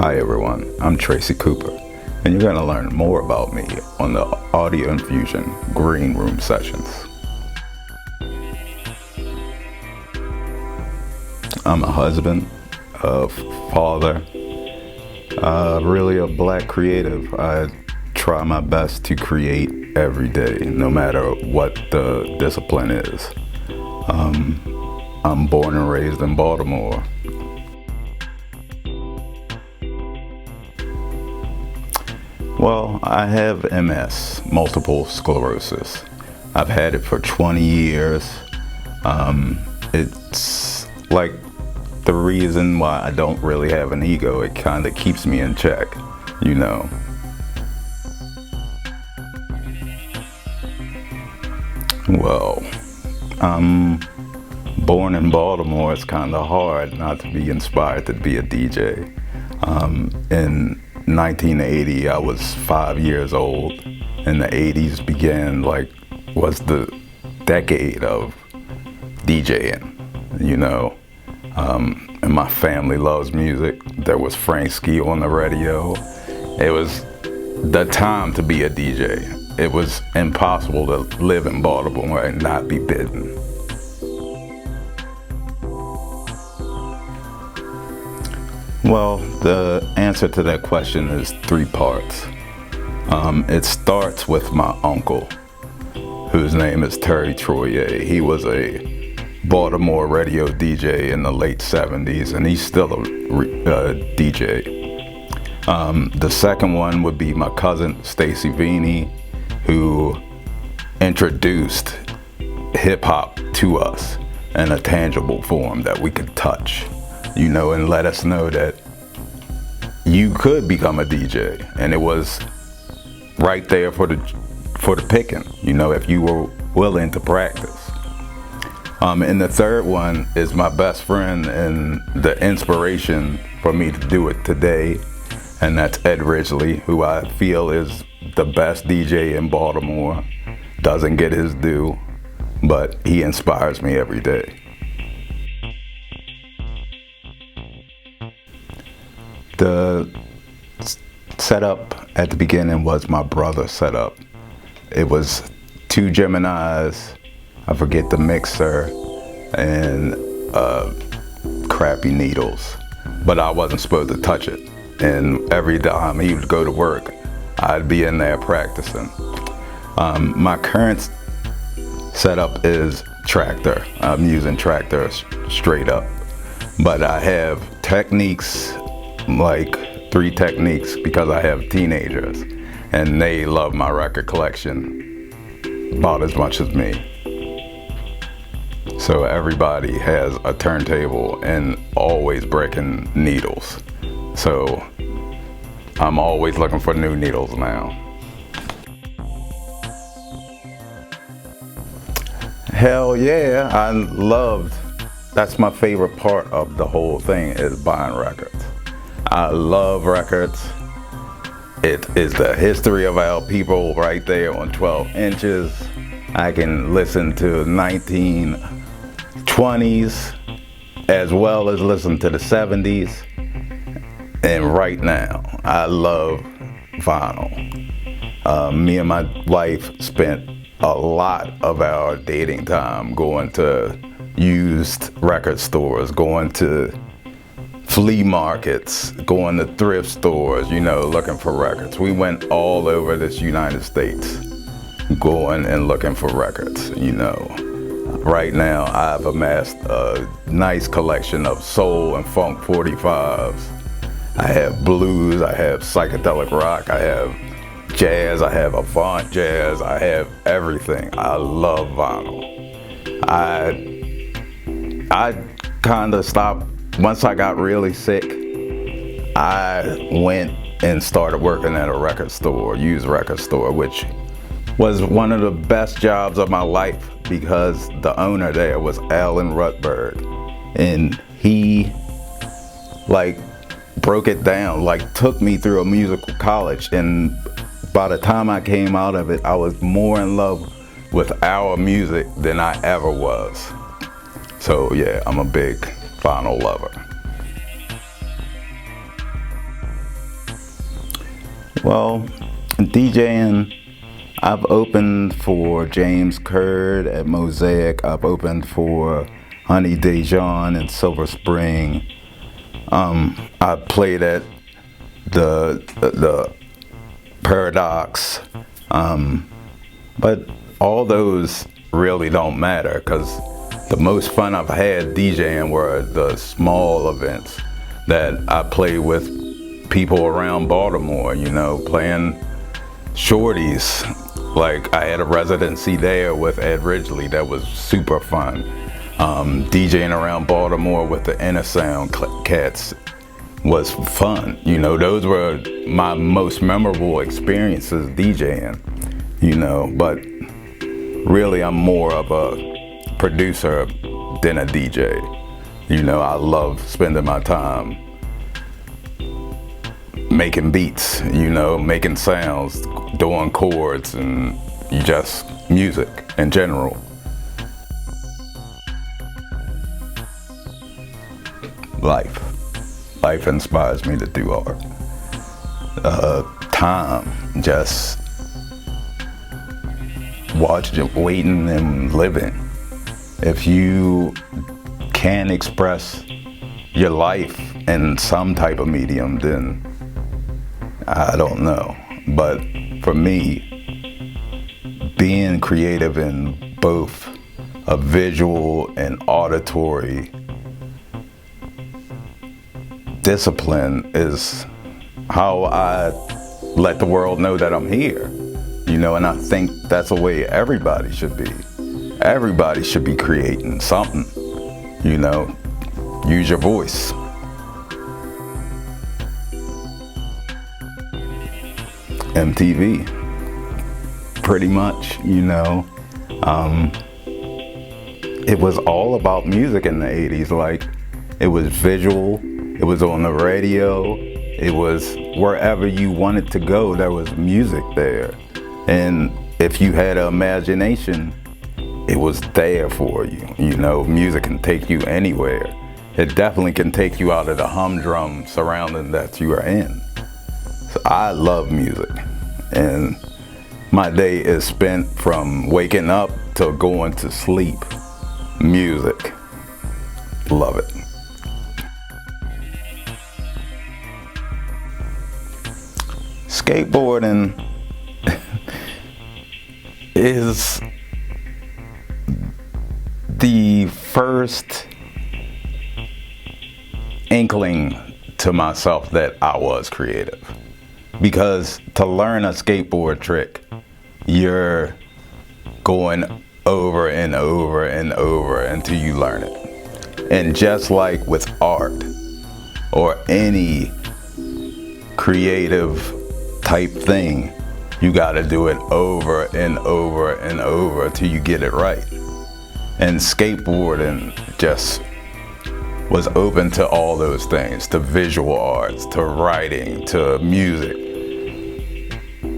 Hi everyone, I'm Tracey Cooper, and you're going to learn more about me on the Audio Infusion Green Room sessions. I'm a husband, a father, really a black creative. I try my best to create every day, no matter what the discipline is. I'm born and raised in Baltimore. Well, I have MS, multiple sclerosis. I've had it for 20 years. It's like the reason why I don't really have an ego. It kind of keeps me in check, you know. Well, I'm born in Baltimore. It's kind of hard not to be inspired to be a DJ. In 1980, I was 5 years old, and the 80s was the decade of DJing, you know. And my family loves music. There was Frank Ski on the radio. It was the time to be a DJ. It was impossible to live in Baltimore and not be bitten. Well, the answer to that question is 3 parts. It starts with my uncle, whose name is Terry Troyer. He was a Baltimore radio DJ in the late 70s, and he's still a DJ. The second one would be my cousin, Stacey Vini, who introduced hip-hop to us in a tangible form that we could touch, you know, and let us know that you could become a DJ, and it was right there for the picking, you know, if you were willing to practice. And the third one is my best friend and the inspiration for me to do it today, and that's Ed Ridgely, who I feel is the best DJ in Baltimore. Doesn't get his due, but he inspires me every day. The setup at the beginning was my brother's setup. It was 2 Geminis, I forget the mixer, and crappy needles. But I wasn't supposed to touch it. And every time he would go to work, I'd be in there practicing. My current setup is Tractor. I'm using Tractor straight up. But I have techniques, like 3 techniques, because I have teenagers and they love my record collection about as much as me. So everybody has a turntable and always breaking needles. So I'm always looking for new needles now. Hell yeah, that's my favorite part of the whole thing, is buying records. I love records. It is the history of our people right there on 12 inches. I can listen to 1920s as well as listen to the 70s. And right now, I love vinyl. Me and my wife spent a lot of our dating time going to used record stores, going to flea markets, going to thrift stores, you know, looking for records. We went all over this United States going and looking for records, you know. Right now, I've amassed a nice collection of soul and funk 45s. I have blues, I have psychedelic rock, I have jazz, I have avant jazz, I have everything. I love vinyl. I kind of stopped. Once I got really sick, I went and started working at a record store, used record store, which was one of the best jobs of my life because the owner there was Alan Rutberg, and he broke it down, took me through a musical college, and by the time I came out of it, I was more in love with our music than I ever was. So yeah, I'm a big vinyl lover. Well, DJing, I've opened for James Curd at Mosaic. I've opened for Honey Dijon in Silver Spring. I played at the Paradox. But all those really don't matter, because the most fun I've had DJing were the small events that I played with people around Baltimore, playing shorties. Like I had a residency there with Ed Ridgely that was super fun. DJing around Baltimore with the Inner Sound cats was fun. Those were my most memorable experiences DJing, but really I'm more of a producer than a DJ. I love spending my time making beats, making sounds, doing chords, and just music in general. Life inspires me to do art. Time, just watching, waiting, and living. If you can express your life in some type of medium, then I don't know. But for me, being creative in both a visual and auditory discipline is how I let the world know that I'm here, and I think that's the way everybody should be. Everybody should be creating something, use your voice. MTV, pretty much, it was all about music in the 80s. Like, it was visual, it was on the radio, it was wherever you wanted to go, there was music there. And if you had an imagination, it was there for you. Music can take you anywhere. It definitely can take you out of the humdrum surrounding that you are in. So I love music, and my day is spent from waking up to going to sleep. Music, love it. Skateboarding is the first inkling to myself that I was creative. Because to learn a skateboard trick, you're going over and over and over until you learn it. And just like with art or any creative type thing, you gotta do it over and over and over till you get it right. And skateboarding just was open to all those things, to visual arts, to writing, to music.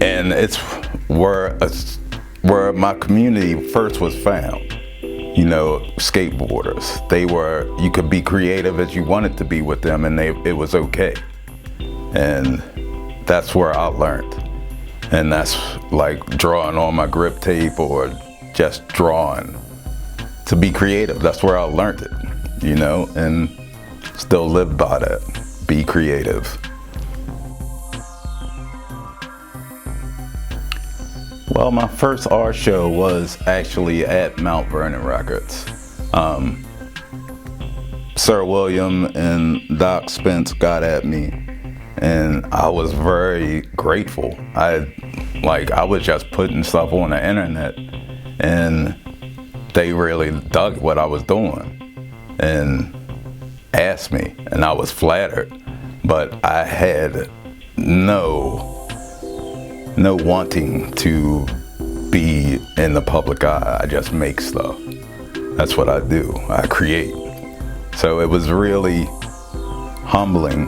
And it's where my community first was found. Skateboarders. You could be creative as you wanted to be with them, and it was okay. And that's where I learned. And that's like drawing on my grip tape or just drawing. To be creative, that's where I learned it, and still live by that. Be creative. Well, my first art show was actually at Mount Vernon Records. Sir William and Doc Spence got at me, and I was very grateful. I was just putting stuff on the internet, and they really dug what I was doing and asked me, and I was flattered, but I had no wanting to be in the public eye. I just make stuff. That's what I do. I create. So it was really humbling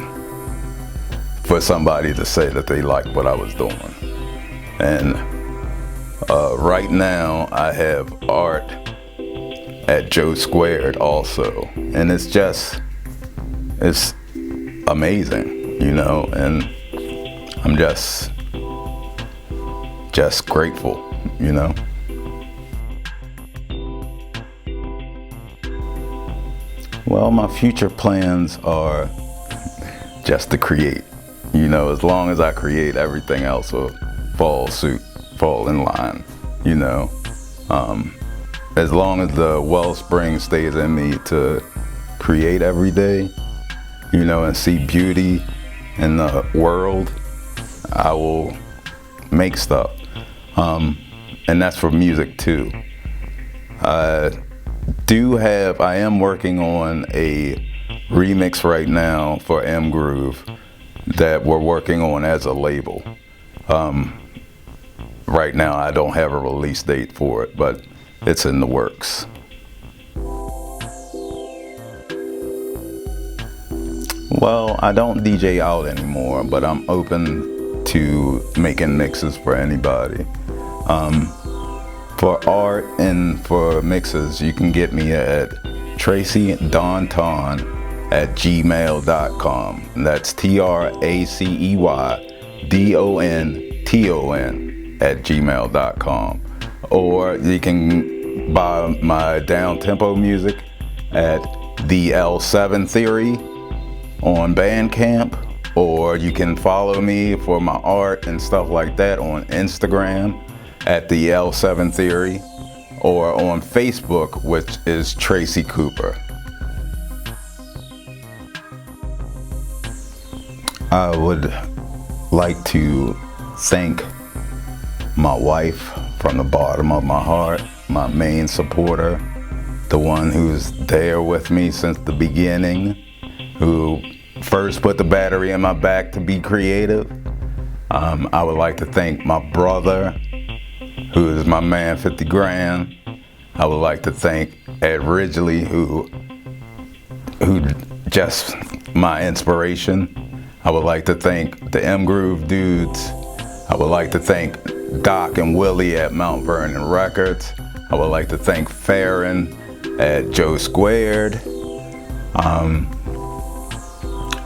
for somebody to say that they liked what I was doing. And right now I have art at Joe Squared also, and it's amazing, and I'm just just grateful, you know. Well, my future plans are just to create. You know, as long as I create, everything else will fall in line, you know. As long as the wellspring stays in me to create every day, you know, and see beauty in the world, I will make stuff. And that's for music too. I am working on a remix right now for M Groove that we're working on as a label. Right now I don't have a release date for it, but it's in the works. Well, I don't DJ out anymore, but I'm open to making mixes for anybody. For art and for mixes, you can get me at TraceyDonton@gmail.com. That's TraceyDonton@gmail.com. Or you can buy my down-tempo music at the L7 Theory on Bandcamp, or you can follow me for my art and stuff like that on Instagram at the L7 Theory, or on Facebook, which is Tracey Cooper. I would like to thank my wife from the bottom of my heart, my main supporter, the one who's there with me since the beginning, who first put the battery in my back to be creative. I would like to thank my brother, who is my man 50 Grand. I would like to thank Ed Ridgely, who just my inspiration. I would like to thank the M Groove dudes. I would like to thank Doc and Willie at Mount Vernon Records. I would like to thank Farron at Joe Squared.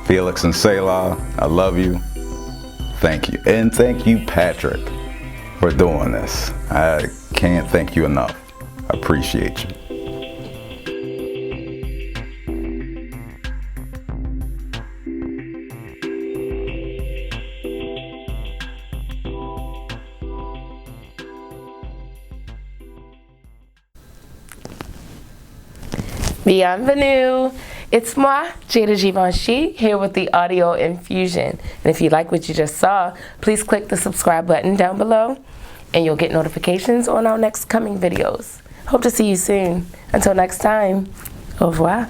Felix and Selah, I love you. Thank you. And thank you, Patrick, for doing this. I can't thank you enough. I appreciate you. Bienvenue. It's moi, Jada Givenchy, here with the Audio Infusion. And if you like what you just saw, please click the subscribe button down below and you'll get notifications on our next coming videos. Hope to see you soon. Until next time, au revoir.